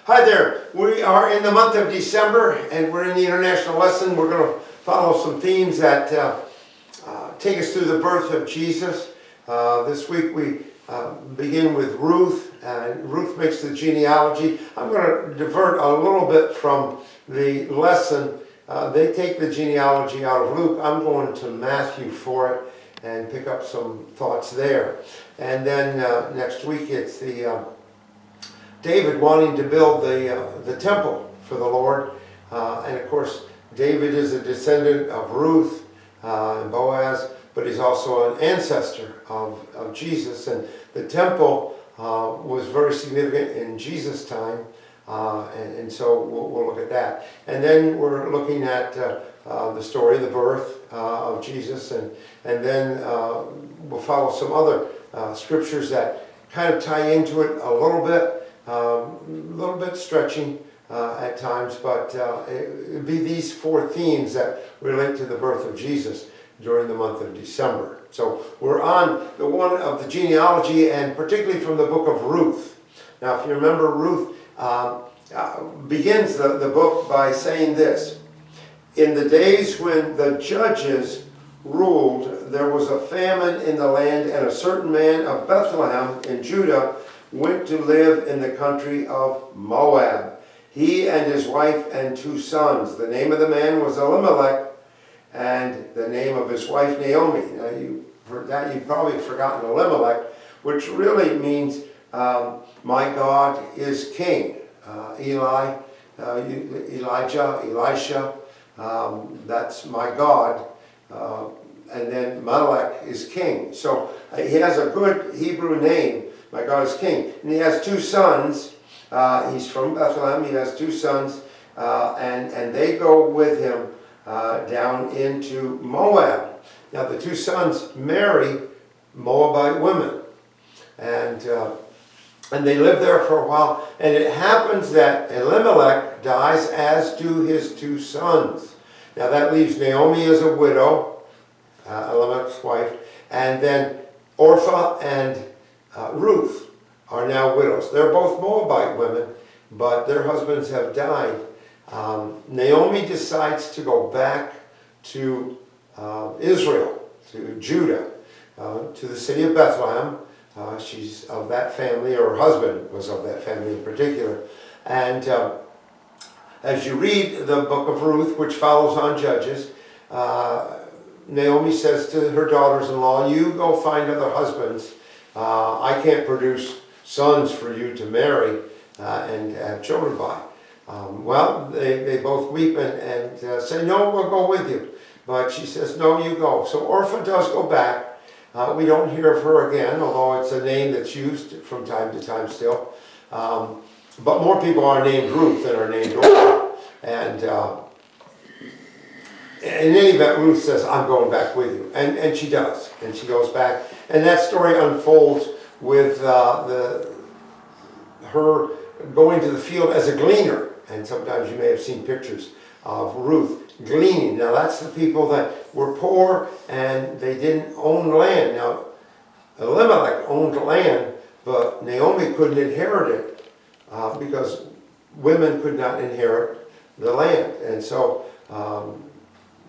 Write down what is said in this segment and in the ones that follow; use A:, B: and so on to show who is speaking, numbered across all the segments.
A: Hi there. We are in the month of December and we're in the international lesson. We're going to follow some themes that take us through the birth of Jesus. This week we begin with Ruth. Ruth makes the genealogy. I'm going to divert a little bit from the lesson. They take the genealogy out of Luke. I'm going to Matthew for it and pick up some thoughts there. And then next week it's the David wanting to build the temple for the Lord. And of course, David is a descendant of Ruth and Boaz, but he's also an ancestor of Jesus. And the temple was very significant in Jesus' time. And so we'll look at that. And then we're looking at the story, the birth of Jesus. And then we'll follow some other scriptures that kind of tie into it a little bit stretching at times, but it would be these four themes that relate to the birth of Jesus during the month of December. So we're on the one of the genealogy, and particularly from the book of Ruth. Now, if you remember, Ruth begins the book by saying this: in the days when the judges ruled, there was a famine in the land, and a certain man of Bethlehem in Judah went to live in the country of Moab, he and his wife and 2 sons. The name of the man was Elimelech, and the name of his wife Naomi. Now you've probably forgotten Elimelech, which really means my God is king. Elijah, Elisha, that's my God. And then Melech is king. So he has a good Hebrew name. My God is king. And he has 2 sons. He's from Bethlehem. He has 2 sons. And they go with him down into Moab. Now the 2 sons marry Moabite women. And they live there for a while. And it happens that Elimelech dies, as do his 2 sons. Now that leaves Naomi as a widow, Elimelech's wife. And then Orpah and Ruth are now widows. They're both Moabite women, but their husbands have died. Naomi decides to go back to Israel, to Judah, to the city of Bethlehem. She's of that family, or her husband was of that family in particular. And as you read the book of Ruth, which follows on Judges, Naomi says to her daughters-in-law, you go find other husbands. I can't produce sons for you to marry and have children by. Well, they both weep and say, no, we'll go with you. But she says, no, you go. So Orpah does go back. We don't hear of her again, although it's a name that's used from time to time still. But more people are named Ruth than are named Orpah. And in any event, Ruth says, I'm going back with you. And she does. And she goes back. And that story unfolds with her going to the field as a gleaner. And sometimes you may have seen pictures of Ruth gleaning. Now that's the people that were poor and they didn't own land. Now Elimelech owned land, but Naomi couldn't inherit it because women could not inherit the land. And so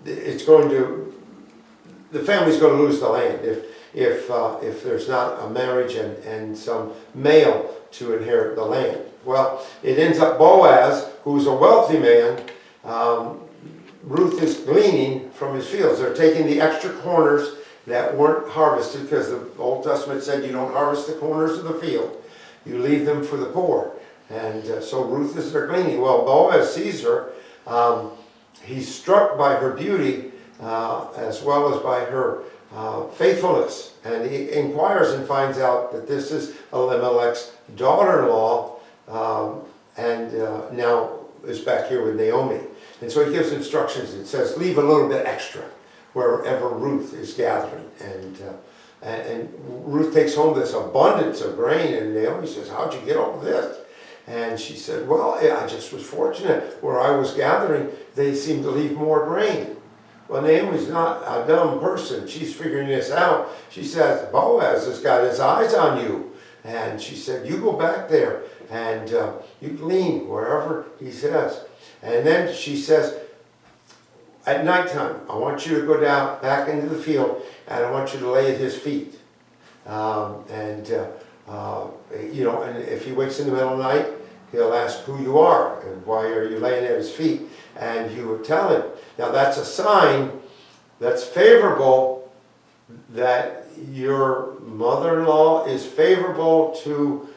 A: the family's going to lose the land if there's not a marriage and some male to inherit the land. Well, it ends up Boaz, who's a wealthy man. Ruth is gleaning from his fields. They're taking the extra corners that weren't harvested, because the Old Testament said you don't harvest the corners of the field. You leave them for the poor. And so Ruth is there gleaning. Well, Boaz sees her. He's struck by her beauty as well as by her faithfulness. And he inquires and finds out that this is Elimelech's daughter-in-law, and now is back here with Naomi. And so he gives instructions. It says, leave a little bit extra wherever Ruth is gathering. And Ruth takes home this abundance of grain, and Naomi says, how'd you get all this? And she said, well, I just was fortunate. Where I was gathering, they seemed to leave more grain. Well, Naomi's not a dumb person. She's figuring this out. She says, Boaz has got his eyes on you. And she said, you go back there and you glean wherever he says. And then she says, at nighttime, I want you to go down back into the field, and I want you to lay at his feet. And if he wakes in the middle of the night, he'll ask who you are and why are you laying at his feet, and you will tell him. Now that's a sign that's favorable, that your mother-in-law is favorable to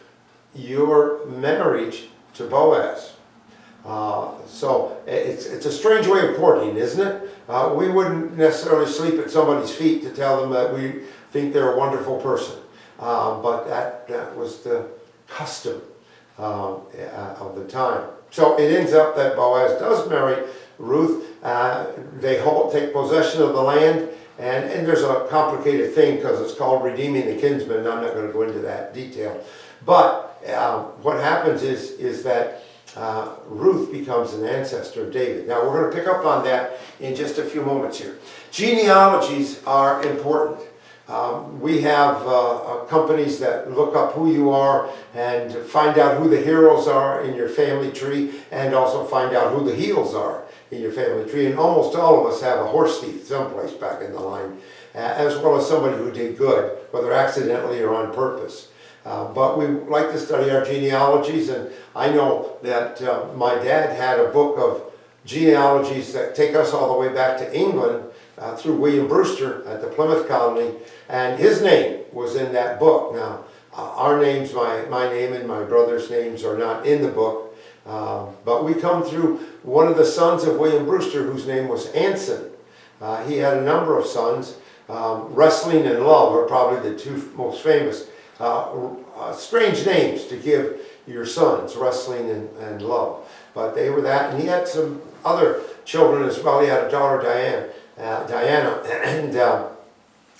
A: your marriage to Boaz. So it's a strange way of courting, isn't it? We wouldn't necessarily sleep at somebody's feet to tell them that we think they're a wonderful person. But that was the custom of the time. So it ends up that Boaz does marry Ruth. They take possession of the land, and there's a complicated thing because it's called redeeming the kinsman. I'm not going to go into that detail. But what happens is that Ruth becomes an ancestor of David. Now we're going to pick up on that in just a few moments here. Genealogies are important. We have companies that look up who you are and find out who the heroes are in your family tree, and also find out who the heels are in your family tree. And almost all of us have a horse thief someplace back in the line, as well as somebody who did good, whether accidentally or on purpose. But we like to study our genealogies, and I know that my dad had a book of genealogies that take us all the way back to England through William Brewster at the Plymouth colony, and his name was in that book. Now, our names, my name and my brother's names are not in the book, but we come through one of the sons of William Brewster, whose name was Anson. He had a number of sons. Wrestling and Love are probably the two most famous. Strange names to give your sons, Wrestling and Love. But they were that, and he had some other children as well. He had a daughter, Diana. And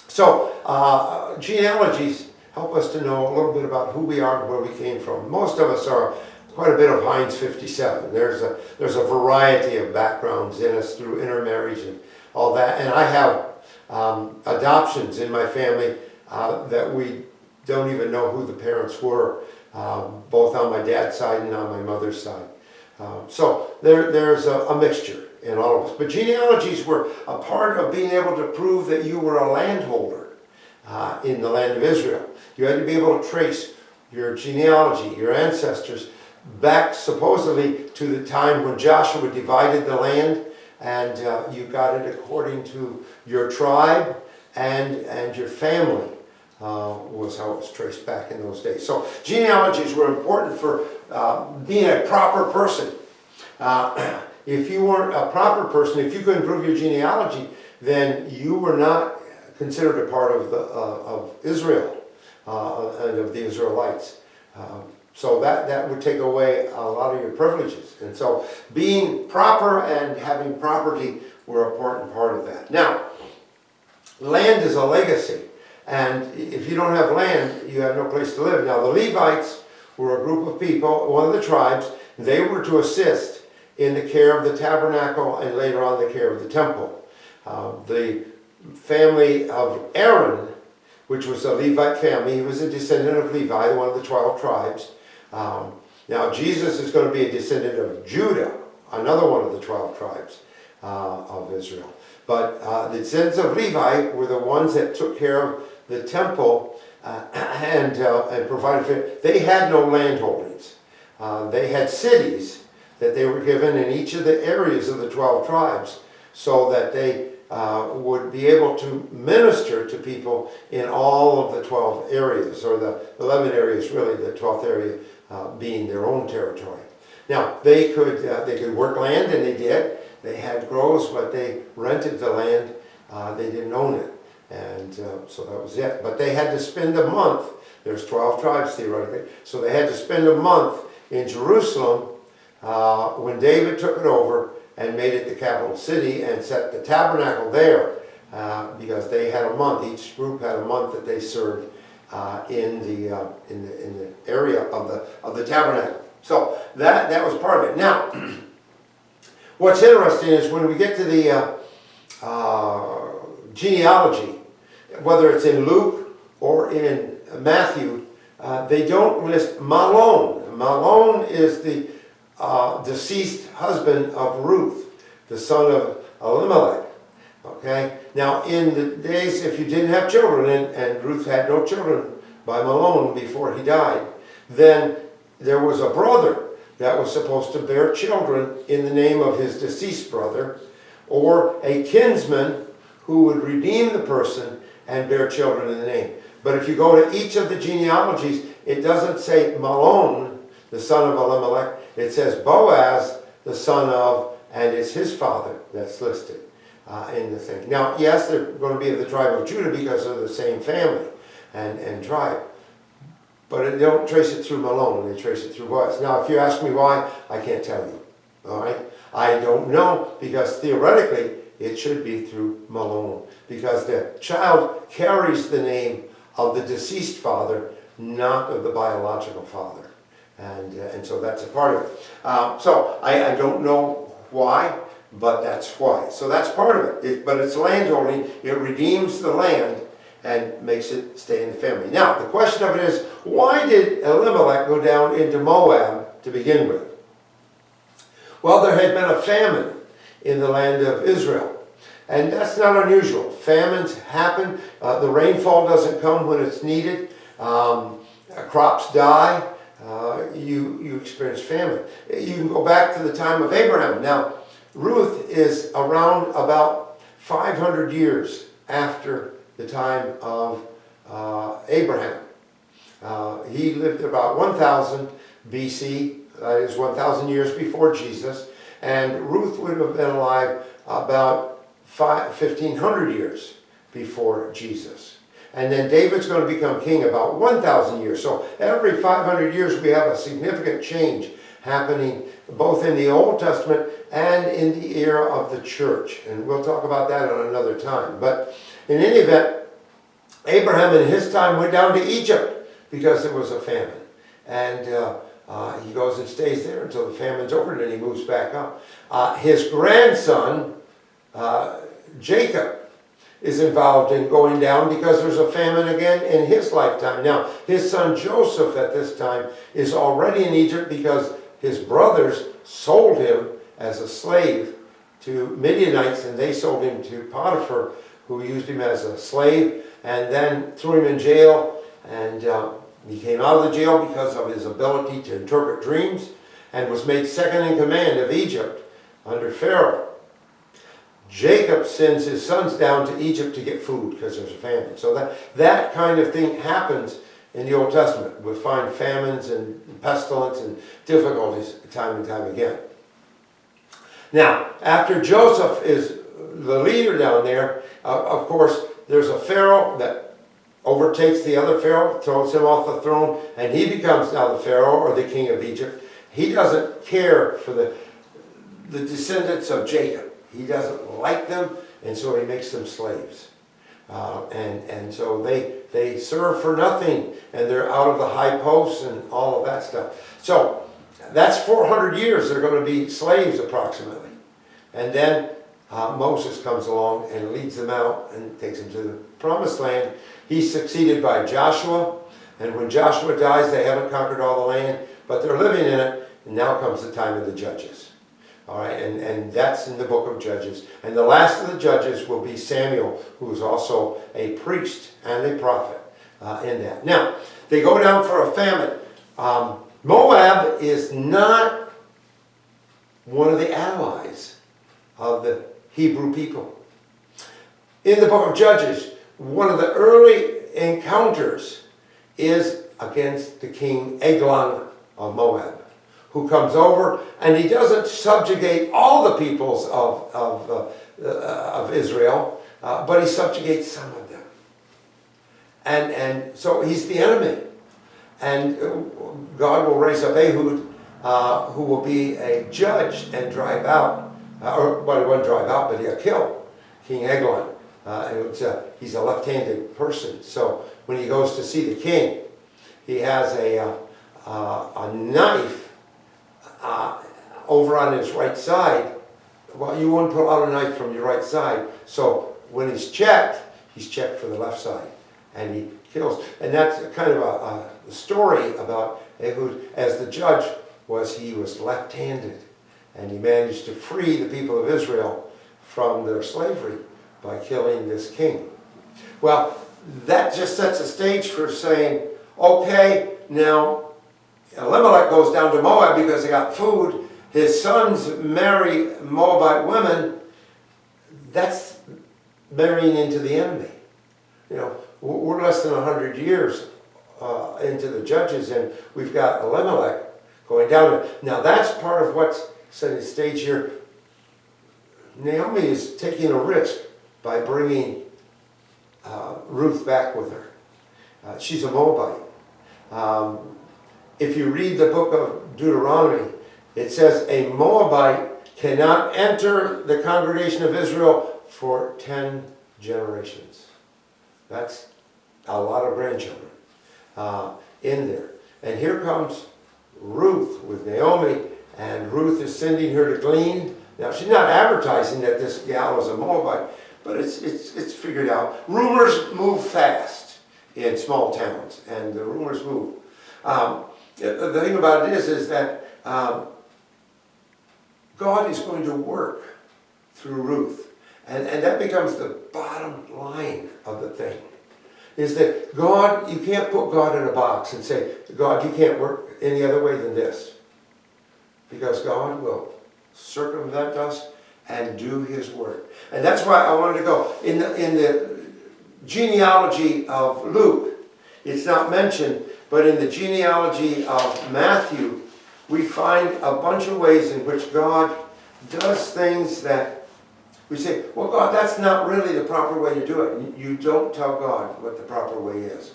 A: so genealogies help us to know a little bit about who we are and where we came from. Most of us are quite a bit of Heinz 57. There's a variety of backgrounds in us through intermarriage and all that. And I have adoptions in my family that we don't even know who the parents were, both on my dad's side and on my mother's side. So there's a mixture in all of us. But genealogies were a part of being able to prove that you were a landholder in the land of Israel. You had to be able to trace your genealogy, your ancestors, back supposedly to the time when Joshua divided the land, and you got it according to your tribe and your family. Was how it was traced back in those days. So genealogies were important for being a proper person. If you weren't a proper person, if you couldn't prove your genealogy, then you were not considered a part of Israel and of the Israelites. So that would take away a lot of your privileges. And so being proper and having property were an important part of that. Now, land is a legacy. And if you don't have land, you have no place to live. Now, the Levites were a group of people, one of the tribes. They were to assist in the care of the tabernacle and later on the care of the temple. The family of Aaron, which was a Levite family, he was a descendant of Levi, one of the 12 tribes. Now, Jesus is going to be a descendant of Judah, another one of the 12 tribes of Israel. But the descendants of Levi were the ones that took care of the temple and provided for it. They had no land holdings. They had cities that they were given in each of the areas of the 12 tribes so that they would be able to minister to people in all of the 12 areas, or the 11 areas really, the 12th area being their own territory. Now, they could work land, and they did. They had groves, but they rented the land. They didn't own it. And so that was it. But they had to spend a month. There's 12 tribes theoretically. So they had to spend a month in Jerusalem when David took it over and made it the capital city and set the tabernacle there because they had a month. Each group had a month that they served in the area of the tabernacle. So that was part of it. Now, what's interesting is when we get to the genealogy, whether it's in Luke or in Matthew, they don't list Malon. Mahlon is the deceased husband of Ruth, the son of Elimelech. Okay? Now, in the days, if you didn't have children, and Ruth had no children by Mahlon before he died, then there was a brother that was supposed to bear children in the name of his deceased brother, or a kinsman who would redeem the person and bear children in the name. But if you go to each of the genealogies, it doesn't say Mahlon, the son of Elimelech. It says Boaz, the son of, and it's his father that's listed in the thing. Now, yes, they're going to be of the tribe of Judah because they're the same family and tribe. But they don't trace it through Mahlon, they trace it through Boaz. Now, if you ask me why, I can't tell you. All right? I don't know, because theoretically, it should be through Mahlon, because the child carries the name of the deceased father, not of the biological father. And so that's a part of it. So I don't know why, but that's why. So that's part of it. But it's landholding. It redeems the land and makes it stay in the family. Now, the question of it is, why did Elimelech go down into Moab to begin with? Well, there had been a famine in the land of Israel. And that's not unusual. Famines happen. The rainfall doesn't come when it's needed. Crops die. You experience famine. You can go back to the time of Abraham. Now, Ruth is around about 500 years after the time of Abraham. He lived about 1000 BC, that is 1000 years before Jesus, and Ruth would have been alive about 1500 years before Jesus. And then David's going to become king about 1000 years. So every 500 years we have a significant change happening both in the Old Testament and in the era of the church. And we'll talk about that at another time. But in any event, Abraham in his time went down to Egypt because there was a famine. And he goes and stays there until the famine's over, and then he moves back up. His grandson, Jacob, is involved in going down because there's a famine again in his lifetime. Now, his son Joseph at this time is already in Egypt because his brothers sold him as a slave to Midianites, and they sold him to Potiphar, who used him as a slave and then threw him in jail. And he came out of the jail because of his ability to interpret dreams and was made second in command of Egypt under Pharaoh. Jacob sends his sons down to Egypt to get food because there's a famine. So that kind of thing happens in the Old Testament. We find famines and pestilence and difficulties time and time again. Now, after Joseph is the leader down there, of course, there's a Pharaoh that overtakes the other Pharaoh, throws him off the throne, and he becomes now the Pharaoh or the king of Egypt. He doesn't care for the descendants of Jacob. He doesn't like them, and so he makes them slaves. And so they serve for nothing, and they're out of the high posts and all of that stuff. So that's 400 years they're going to be slaves approximately. And then Moses comes along and leads them out and takes them to the promised land. He's succeeded by Joshua, and when Joshua dies, they haven't conquered all the land, but they're living in it, and now comes the time of the judges. All right, and that's in the book of Judges. And the last of the judges will be Samuel, who is also a priest and a prophet in that. Now, they go down for a famine. Moab is not one of the allies of the Hebrew people. In the book of Judges, one of the early encounters is against the king Eglon of Moab, who comes over, and he doesn't subjugate all the peoples of Israel, but he subjugates some of them. And so he's the enemy. And God will raise up Ehud, who will be a judge and drive out, or well, he won't drive out, but he'll kill King Eglon. He's a left-handed person. So when he goes to see the king, he has a knife over on his right side. Well, you wouldn't pull out a knife from your right side. So when he's checked for the left side. And he kills. And that's kind of a story about Ehud as the judge he was left-handed. And he managed to free the people of Israel from their slavery by killing this king. Well, that just sets a stage for saying, okay, now Elimelech goes down to Moab because they got food. His sons marry Moabite women. That's marrying into the enemy. You know, we're less than 100 years into the Judges, and we've got Elimelech going down. Now that's part of what's setting the stage here. Naomi is taking a risk by bringing Ruth back with her. She's a Moabite. If you read the book of Deuteronomy, it says a Moabite cannot enter the congregation of Israel for 10 generations. That's a lot of grandchildren in there. And here comes Ruth with Naomi, and Ruth is sending her to glean. Now, she's not advertising that this gal is a Moabite, but it's figured out. Rumors move fast in small towns, and the rumors move. The thing about it is that God is going to work through Ruth. And that becomes the bottom line of the thing. Is that God, you can't put God in a box and say, God, you can't work any other way than this. Because God will circumvent us and do his work. And that's why I wanted to go. In the genealogy of Luke, it's not mentioned, but in the genealogy of Matthew, we find a bunch of ways in which God does things that we say, well, God, that's not really the proper way to do it. You don't tell God what the proper way is.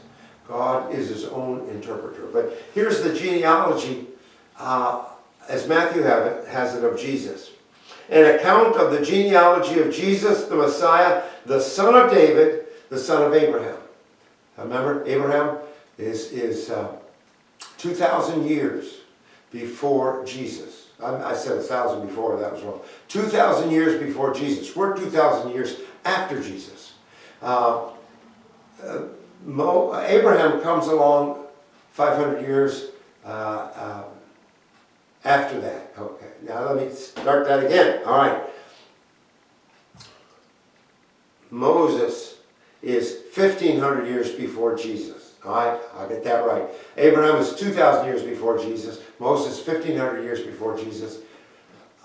A: God is his own interpreter. But here's the genealogy, as Matthew has it, of Jesus. An account of the genealogy of Jesus, the Messiah, the son of David, the son of Abraham. Remember, Abraham is 2,000 years before Jesus. I said 1,000 before, that was wrong. 2,000 years before Jesus. We're 2,000 years after Jesus. Abraham comes along 500 years after that. Okay, now let me start that again. All right. Moses is 1,500 years before Jesus. All right, I'll get that right. Abraham is 2,000 years before Jesus. Moses, 1,500 years before Jesus.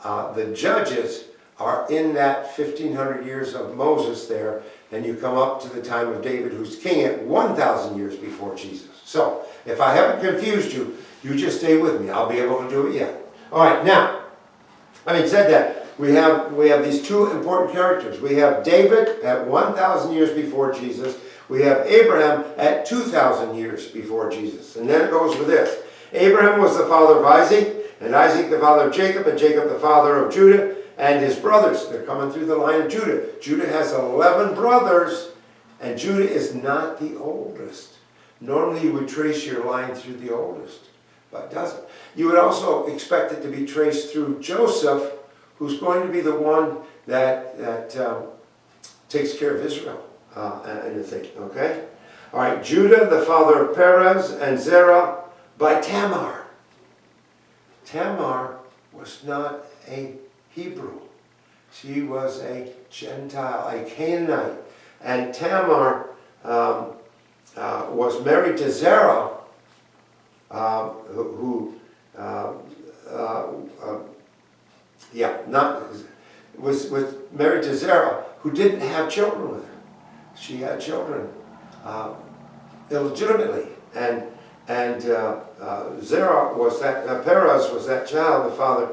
A: The Judges are in that 1,500 years of Moses there, and you come up to the time of David, who's king at 1,000 years before Jesus. So, if I haven't confused you, you just stay with me. I'll be able to do it yet. All right, now, having said that, we have these two important characters. We have David at 1,000 years before Jesus. We have Abraham at 2,000 years before Jesus. And then it goes with this. Abraham was the father of Isaac, and Isaac the father of Jacob, and Jacob the father of Judah, and his brothers. They're coming through the line of Judah. Judah has 11 brothers, and Judah is not the oldest. Normally you would trace your line through the oldest, but it doesn't. You would also expect it to be traced through Joseph, who's going to be the one that takes care of Israel. And you think, okay? All right, Judah, the father of Perez and Zerah, by Tamar. Tamar was not a Hebrew. She was a Gentile, a Canaanite. And Tamar was married to Zerah, was married to Zerah, who didn't have children with her. She had children illegitimately, and Zerah was that Perez was that child. The father,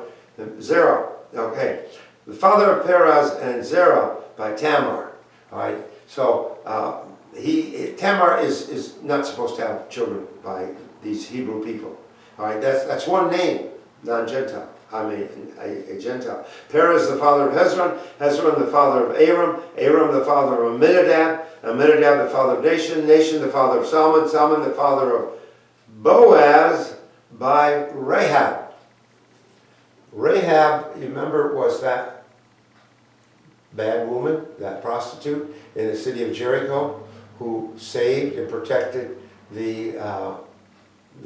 A: Zerah. Okay, the father of Perez and Zerah by Tamar. All right, so Tamar is not supposed to have children by these Hebrew people. All right, that's one name, non-Gentile. I mean, a Gentile. Perez, the father of Hezron. Hezron, the father of Aram. Aram, the father of Amminadab. Amminadab, the father of Nahshon. Nahshon, the father of Salmon. Salmon, the father of Boaz by Rahab. Rahab, you remember, was that bad woman, that prostitute in the city of Jericho, who saved and protected the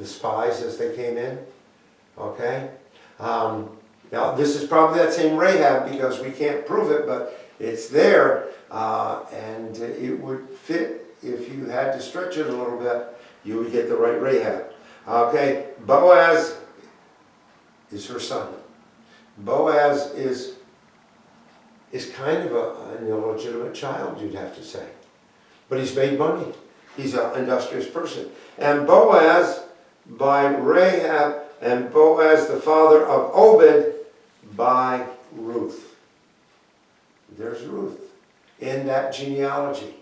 A: spies as they came in. Okay? Now, this is probably that same Rahab because we can't prove it, but it's there, and it would fit if you had to stretch it a little bit, you would get the right Rahab. Okay? Boaz is her son. Boaz is kind of an illegitimate child, you'd have to say. But he's made money. He's an industrious person. And Boaz by Rahab, and Boaz the father of Obed by Ruth. There's Ruth in that genealogy.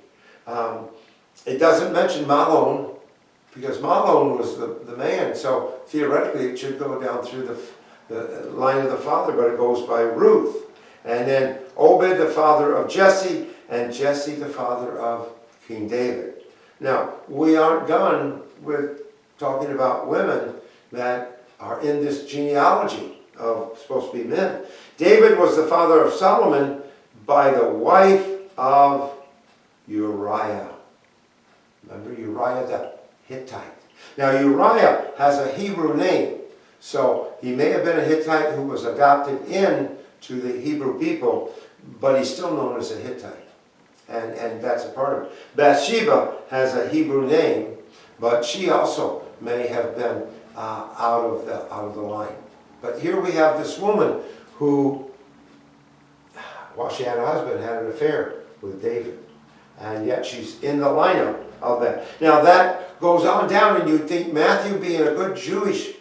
A: It doesn't mention Mahlon, because Mahlon was the man, so theoretically it should go down through the line of the father, but it goes by Ruth. And then Obed the father of Jesse, and Jesse the father of King David. Now, we aren't done with talking about women that are in this genealogy of supposed to be men. David was the father of Solomon by the wife of Uriah. Remember Uriah the Hittite. Now Uriah has a Hebrew name, so he may have been a Hittite who was adopted in to the Hebrew people, but he's still known as a Hittite. And that's a part of it. Bathsheba has a Hebrew name, but she also may have been out of the line. But here we have this woman who, while she had a husband, had an affair with David. And yet she's in the lineup of that. Now that goes on down, and you'd think Matthew, being a good Jewish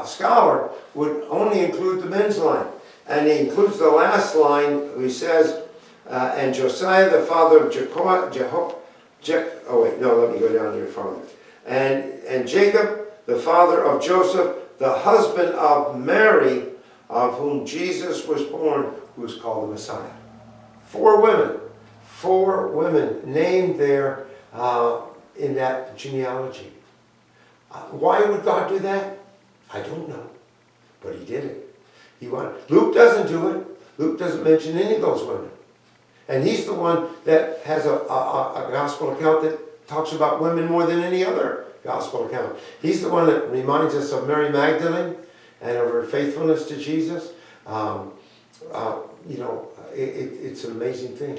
A: scholar, would only include the men's line. And he includes the last line, he says, and Josiah the father of let me go down here farther. And Jacob the father of Joseph, the husband of Mary, of whom Jesus was born, who is called the Messiah. Four women named there in that genealogy. Why would God do that? I don't know, but he did it. Luke doesn't do it. Luke doesn't mention any of those women. And he's the one that has a gospel account that talks about women more than any other gospel account. He's the one that reminds us of Mary Magdalene and of her faithfulness to Jesus. It's an amazing thing.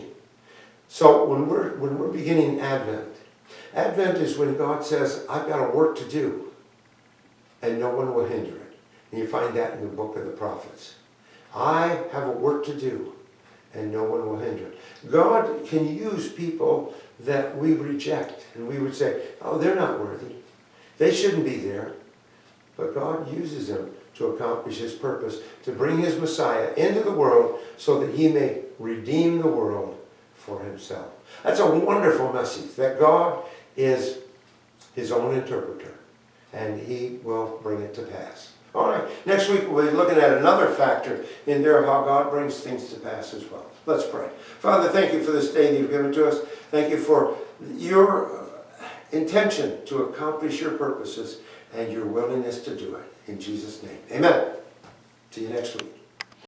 A: So when we're beginning Advent is when God says, I've got a work to do, and no one will hinder it. And you find that in the book of the prophets. I have a work to do, and no one will hinder it. God can use people that we reject, and we would say, oh, they're not worthy. They shouldn't be there. But God uses them to accomplish his purpose, to bring his Messiah into the world so that he may redeem the world for himself. That's a wonderful message, that God is his own interpreter, and he will bring it to pass. All right, next week we'll be looking at another factor in there of how God brings things to pass as well. Let's pray. Father, thank you for this day that you've given to us. Thank you for your intention to accomplish your purposes and your willingness to do it. In Jesus' name, amen. See you next week.